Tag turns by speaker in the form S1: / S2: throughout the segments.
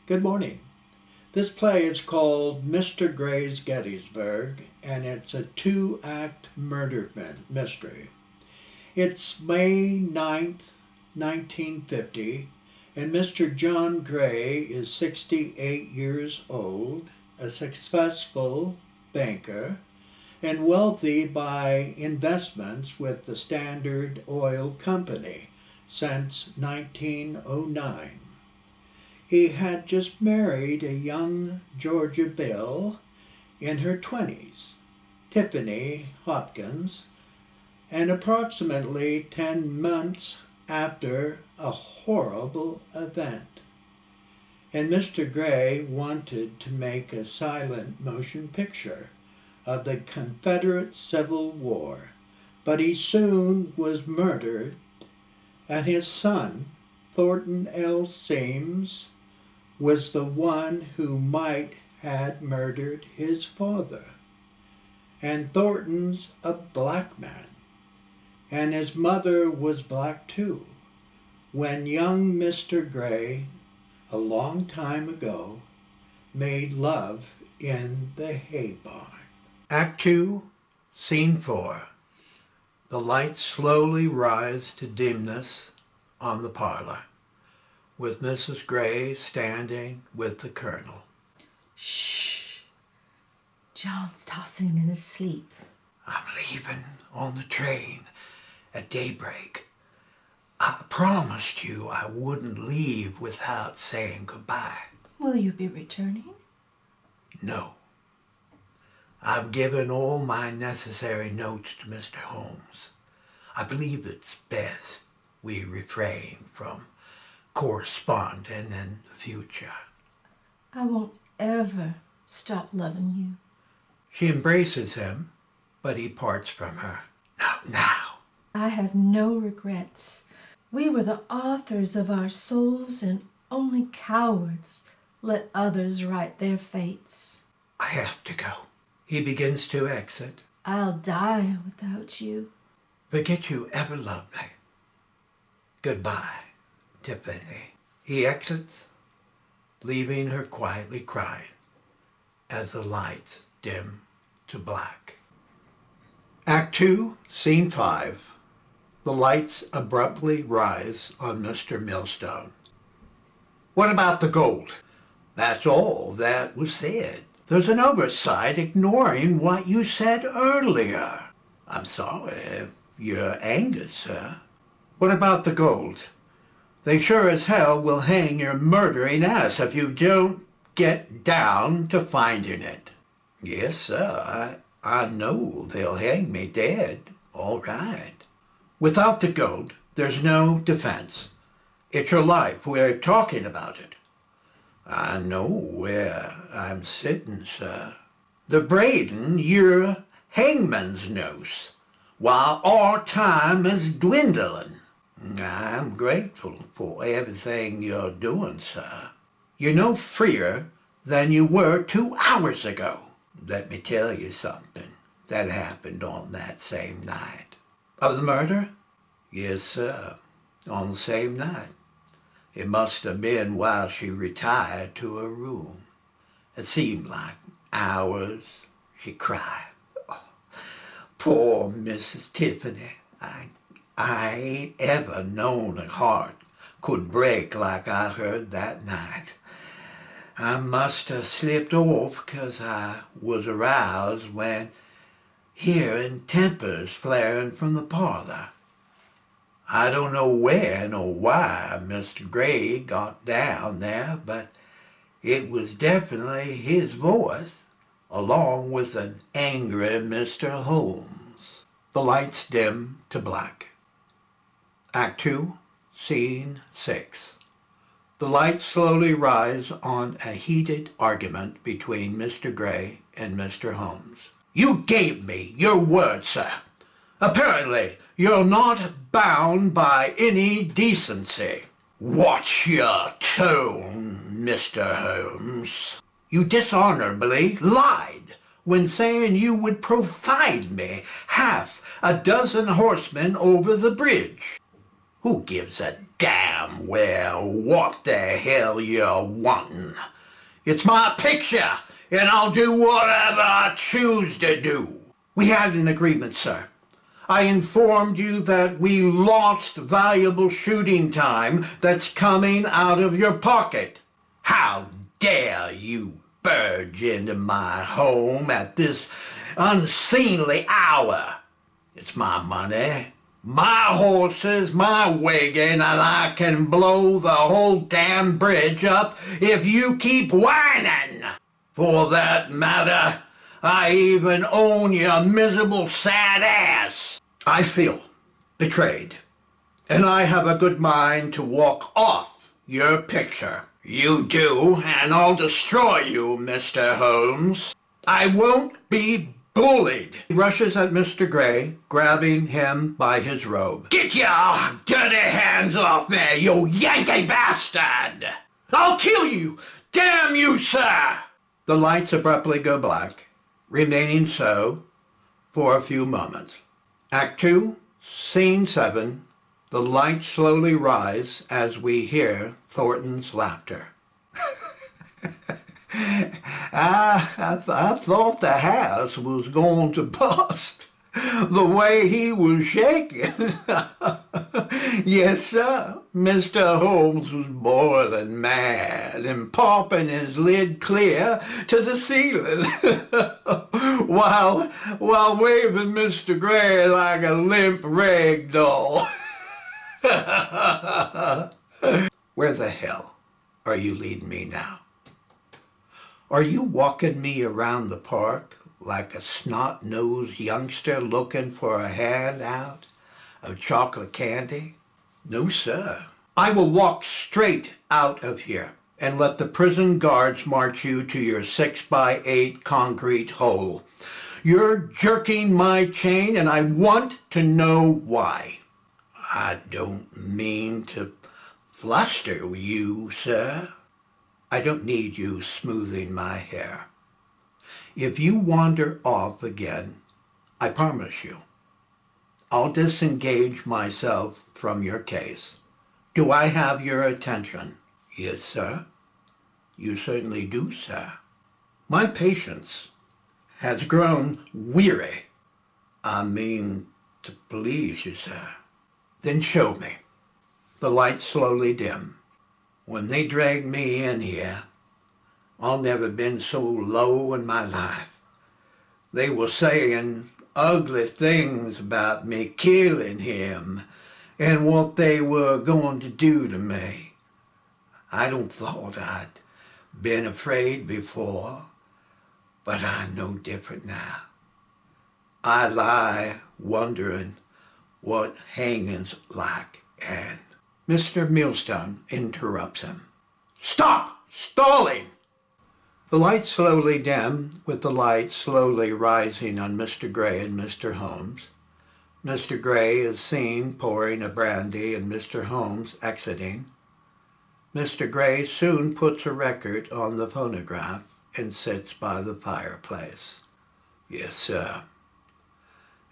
S1: Good morning. This play is called Mr. Gray's Gettysburg, and it's a two-act murder mystery. It's May 9th, 1950, and Mr. John Gray is 68 years old, a successful banker, and wealthy by investments with the Standard Oil Company since 1909. He had just married a young Georgia Belle in her 20s, Tiffany Hopkins, and approximately 10 months after a horrible event. And Mr. Gray wanted to make a silent motion picture of the Confederate Civil War, but he soon was murdered, and his son, Thornton L. was the one who might had murdered his father. And Thornton's a black man, and his mother was black too, when young Mr. Gray, a long time ago, made love in the hay barn. Act 2, Scene 4. The lights slowly rise to dimness on the parlor, with Mrs. Gray standing with the Colonel.
S2: Shh. John's tossing in his sleep.
S3: I'm leaving on the train at daybreak. I promised you I wouldn't leave without saying goodbye.
S2: Will you be returning?
S3: No. I've given all my necessary notes to Mr. Holmes. I believe it's best we refrain from corresponding in the future.
S2: I won't ever stop loving you.
S3: She embraces him, but he parts from her. Not now.
S2: I have no regrets. We were the authors of our souls, and only cowards let others write their fates.
S3: I have to go. He begins to exit.
S2: I'll die without you.
S3: Forget you ever loved me. Goodbye, Tiffany. He exits, leaving her quietly crying as the lights dim to black. Act 2, Scene 5. The lights abruptly rise on Mr. Millstone. What about the gold? That's all that was said. There's an oversight ignoring what you said earlier. I'm sorry if you're angry, sir. What about the gold? They sure as hell will hang your murdering ass if you don't get down to finding it. Yes, sir, I know they'll hang me dead, all right. Without the gold, there's no defense. It's your life. We're talking about it. I know where I'm sitting, sir. The braiding your hangman's noose, while our time is dwindling. I'm grateful for everything you're doing, sir. You're no freer than you were 2 hours ago. Let me tell you something that happened on that same night. Of the murder? Yes, sir, on the same night. It must have been while she retired to her room. It seemed like hours. She cried. Oh, poor Mrs. Tiffany. I ain't ever known a heart could break like I heard that night. I must have slipped off 'cause I was aroused when hearing tempers flaring from the parlor. I don't know when or why Mr. Gray got down there, but it was definitely his voice, along with an angry Mr. Holmes. The lights dim to black. Act 2, Scene 6. The lights slowly rise on a heated argument between Mr. Gray and Mr. Holmes. You gave me your word, sir. Apparently, you're not bound by any decency. Watch your tone, Mr. Holmes. You dishonorably lied when saying you would provide me half a dozen horsemen over the bridge. Who gives a damn well what the hell you're wanting? It's my picture, and I'll do whatever I choose to do. We had an agreement, sir. I informed you that we lost valuable shooting time that's coming out of your pocket. How dare you barge into my home at this unseemly hour? It's my money, my horses, my wagon, and I can blow the whole damn bridge up if you keep whining. For that matter, I even own your miserable sad ass. I feel betrayed, and I have a good mind to walk off your picture. You do, and I'll destroy you, Mr. Holmes. I won't be bullied. He rushes at Mr. Gray, grabbing him by his robe. Get your dirty hands off me, you Yankee bastard! I'll kill you! Damn you, sir! The lights abruptly go black, remaining so for a few moments. Act 2, Scene 7. The lights slowly rise as we hear Thornton's laughter. I thought the house was going to bust. The way he was shaking. Yes, sir. Mr. Holmes was boiling mad and popping his lid clear to the ceiling while waving Mr. Gray like a limp rag doll. Where the hell are you leading me now? Are you walking me around the park like a snot-nosed youngster looking for a handout of chocolate candy? No, sir. I will walk straight out of here and let the prison guards march you to your 6x8 concrete hole. You're jerking my chain, and I want to know why. I don't mean to fluster you, sir. I don't need you smoothing my hair. If you wander off again, I promise you, I'll disengage myself from your case. Do I have your attention? Yes, sir. You certainly do, sir. My patience has grown weary. I mean to please you, sir. Then show me. The lights slowly dim. When they dragged me in here, I've never been so low in my life. They were saying ugly things about me killing him and what they were going to do to me. I don't thought I'd been afraid before, but I know different now. I lie wondering what hanging's like, and Mr. Millstone interrupts him. Stop stalling! The lights slowly dim, with the light slowly rising on Mr. Gray and Mr. Holmes. Mr. Gray is seen pouring a brandy and Mr. Holmes exiting. Mr. Gray soon puts a record on the phonograph and sits by the fireplace. Yes, sir.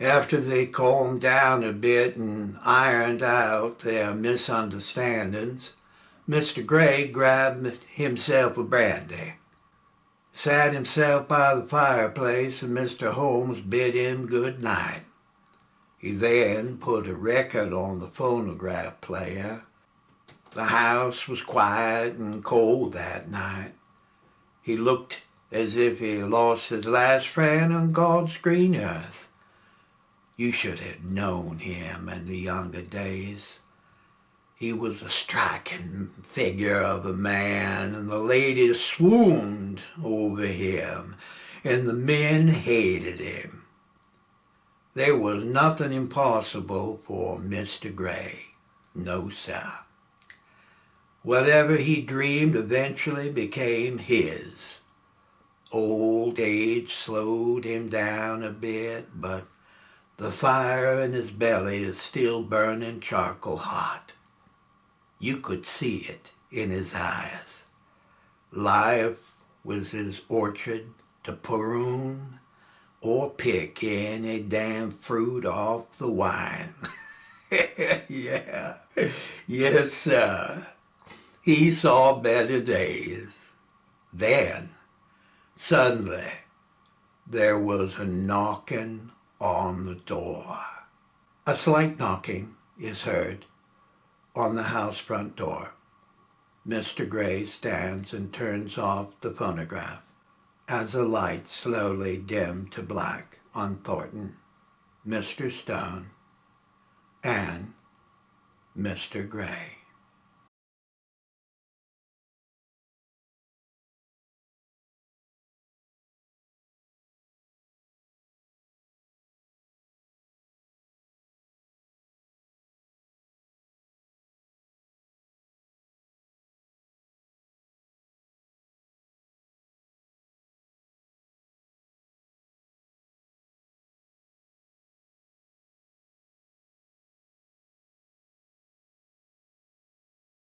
S3: After they calmed down a bit and ironed out their misunderstandings, Mr. Gray grabbed himself a brandy, sat himself by the fireplace, and Mr. Holmes bid him good night. He then put a record on the phonograph player. The house was quiet and cold that night. He looked as if he lost his last friend on God's green earth. You should have known him in the younger days. He was a striking figure of a man, and the ladies swooned over him, and the men hated him. There was nothing impossible for Mr. Gray. No, sir. Whatever he dreamed eventually became his. Old age slowed him down a bit, but the fire in his belly is still burning charcoal hot. You could see it in his eyes. Life was his orchard to prune or pick any damn fruit off the vine. Yeah. Yes, sir. He saw better days. Then, suddenly, there was a knocking on the door. A slight knocking is heard on the house front door. Mr. Gray stands and turns off the phonograph as the lights slowly dim to black on Thornton, Mr. Stone, and Mr. Gray.